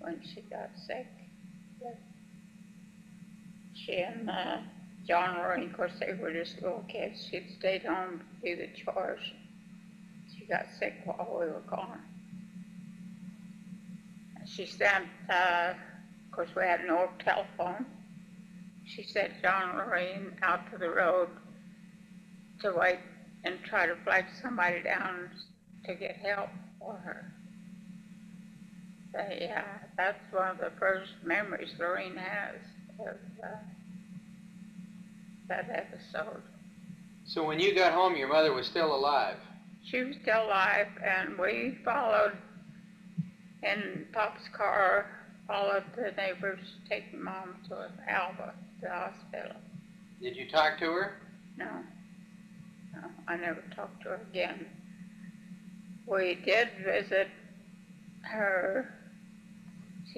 when she got sick. But she and John Lorraine, of course, they were just little kids. She'd stayed home to do the chores. She got sick while we were gone. She sent, of course, we had no telephone. She sent John Lorraine out to the road to wait and try to flag somebody down to get help for her. So, yeah, that's one of the first memories Lorraine has of that episode. So when you got home, your mother was still alive? She was still alive, and we followed in Pop's car, followed the neighbors taking Mom to Alva, the hospital. Did you talk to her? No, I never talked to her again. We did visit her.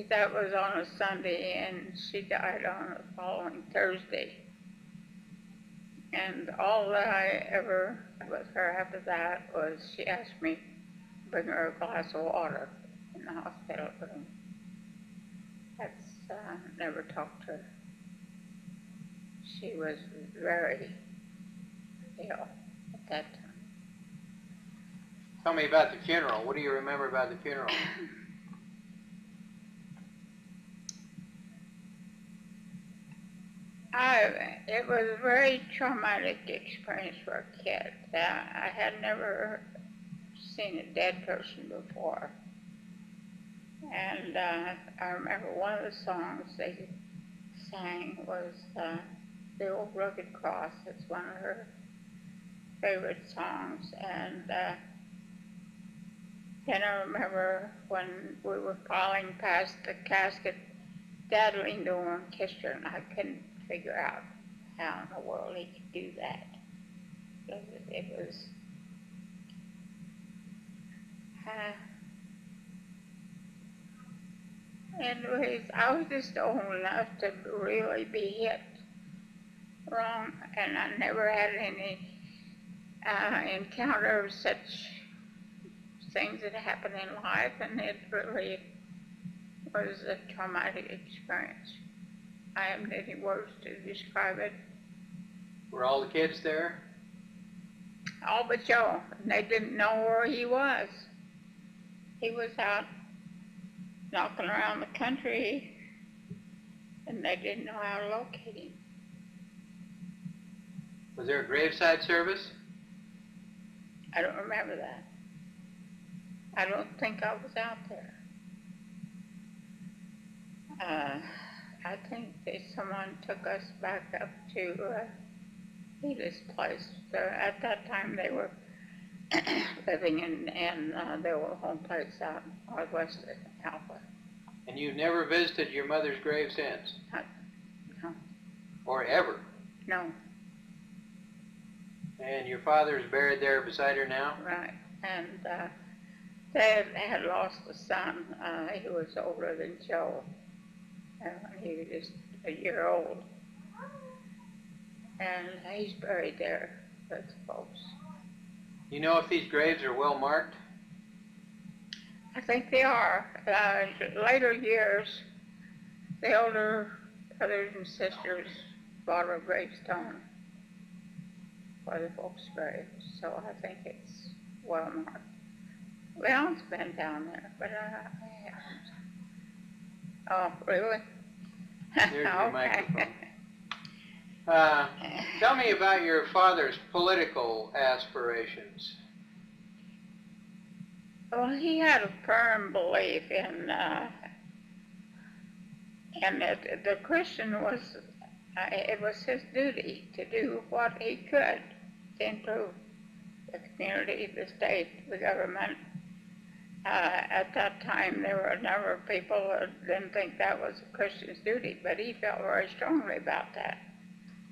That was on a Sunday, and she died on the following Thursday. And all that I ever had with her after that was she asked me to bring her a glass of water in the hospital room. That's, never talked to her. She was very ill at that time. Tell me about the funeral. What do you remember about the funeral? It was a very traumatic experience for a kid. I had never seen a dead person before. And I remember one of the songs they sang was The Old Rugged Cross. It's one of her favorite songs. And then I remember when we were filing past the casket, Dad leaned over and kissed her, and I couldn't figure out how in the world he could do that. It was, anyways, I was just old enough to really be hit wrong, and I never had any encounter of such things that happen in life, and it really was a traumatic experience. I haven't any words to describe it. Were all the kids there? All but Joe. And they didn't know where he was. He was out knocking around the country, and they didn't know how to locate him. Was there a graveside service? I don't remember that. I don't think I was out there. I think that someone took us back up to Edith's place. So at that time they were living in their home place out northwest of Alpha. And you've never visited your mother's grave since? No. Or ever? No. And your father is buried there beside her now? Right. And they had lost a son. He was older than Joe. He was just a year old. And he's buried there with folks. You know if these graves are well marked? I think they are. Later years, the older brothers and sisters bought a gravestone for the folks' graves, so I think it's well marked. Leon's been down there, but I haven't. Oh, really? There's your Okay. microphone. Tell me about your father's political aspirations. Well, he had a firm belief in that the Christian was, it was his duty to do what he could to improve the community, the state, the government. At that time, there were a number of people that didn't think that was a Christian's duty, but he felt very strongly about that.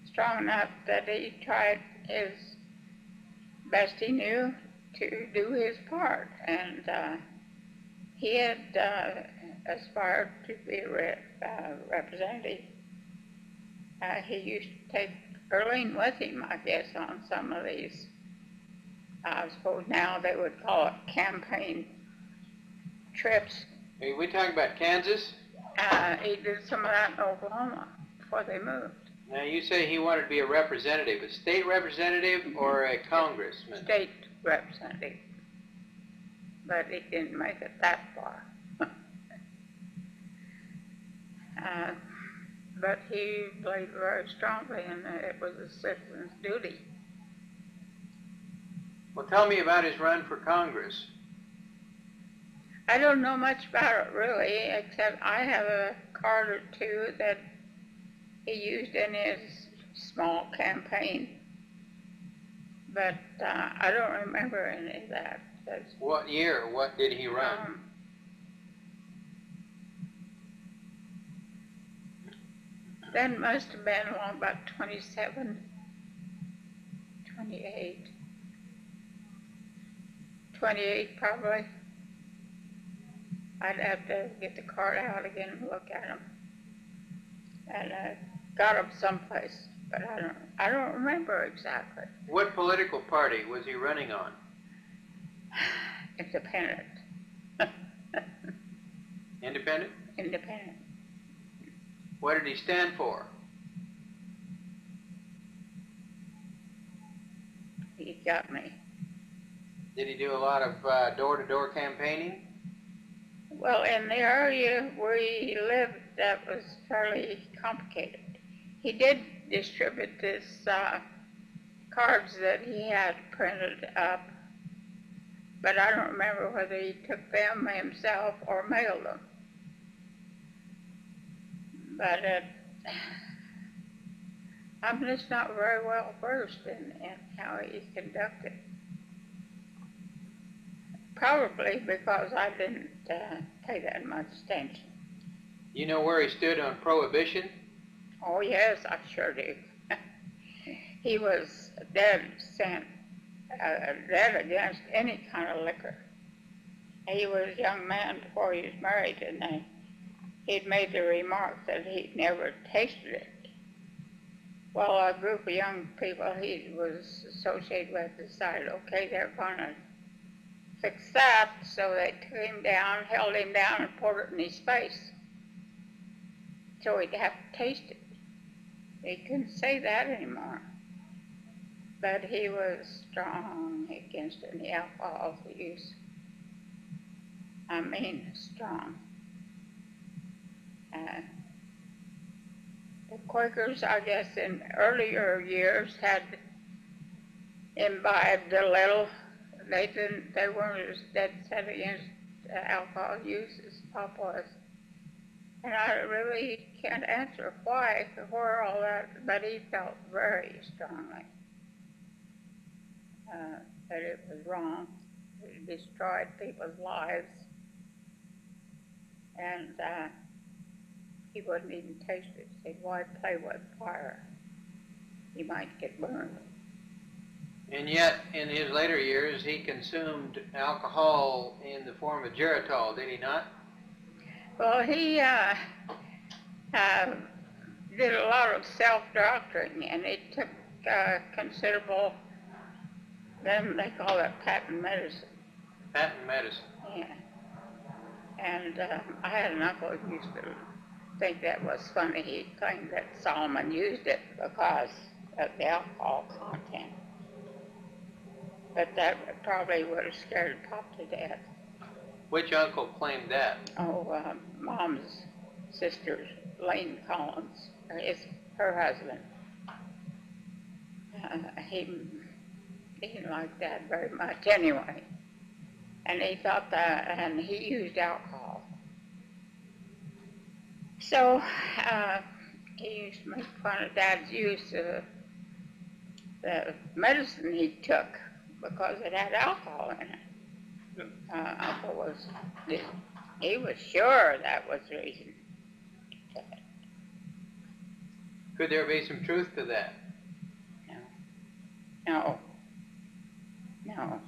Strong enough that he tried his best he knew to do his part. And he had aspired to be a representative. He used to take Erlene with him, I guess, on some of these, I suppose now they would call it campaign trips Are we talking about Kansas? He did some of that in Oklahoma before they moved. Now you say he wanted to be a representative, a state representative or a congressman? State representative. But he didn't make it that far. But he believed very strongly in it was a citizen's duty. Well, tell me about his run for Congress. I don't know much about it really, except I have a card or two that he used in his small campaign. But I don't remember any of that. What year? What did he run? Then must have been along about 27, 28. 28 probably. I'd have to get the card out again and look at them. And I got them someplace, but I don't remember exactly. What political party was he running on? Independent. Independent? Independent. What did he stand for? He got me. Did he do a lot of door-to-door campaigning? Well, in the area where he lived, that was fairly complicated. He did distribute this cards that he had printed up, but I don't remember whether he took them himself or mailed them. But I'm just not very well versed in how he conducted. Probably because I didn't pay that much attention. You know where he stood on prohibition? Oh yes, I sure do. He was dead against any kind of liquor. He was a young man before he was married, and he'd made the remark that he'd never tasted it. Well, a group of young people he was associated with decided, okay, they're going to fix that, so they took him down, held him down, and poured it in his face, so he'd have to taste it. He couldn't say that anymore. But he was strong against any alcohol use. I mean, strong. The Quakers, I guess, in earlier years had imbibed a little. They weren't as dead set against alcohol use as Pop was. And I really can't answer why, where all that, but he felt very strongly that it was wrong. It destroyed people's lives. And he wouldn't even taste it. He said, why play with fire? He might get burned. And yet, in his later years, he consumed alcohol in the form of geritol, did he not? Well, he did a lot of self-doctoring, and he took considerable, then they call it patent medicine. Patent medicine. Yeah. And I had an uncle who used to think that was funny. He claimed that Solomon used it because of the alcohol content. But that probably would have scared Pop to death. Which uncle claimed that? Oh, Mom's sister, Lane Collins, her husband. He didn't like that very much anyway. And he thought that, and he used alcohol. So he used to make fun of Dad's use of the medicine he took because it had alcohol in it. Uncle was, he was sure that was the reason. Could there be some truth to that? No. No.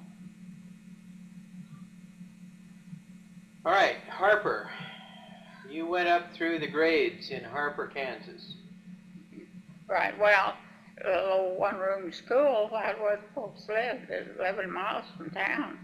All right, Harper. You went up through the grades in Harper, Kansas. Right, well, a little one-room school, that's where the folks lived, 11 miles from town.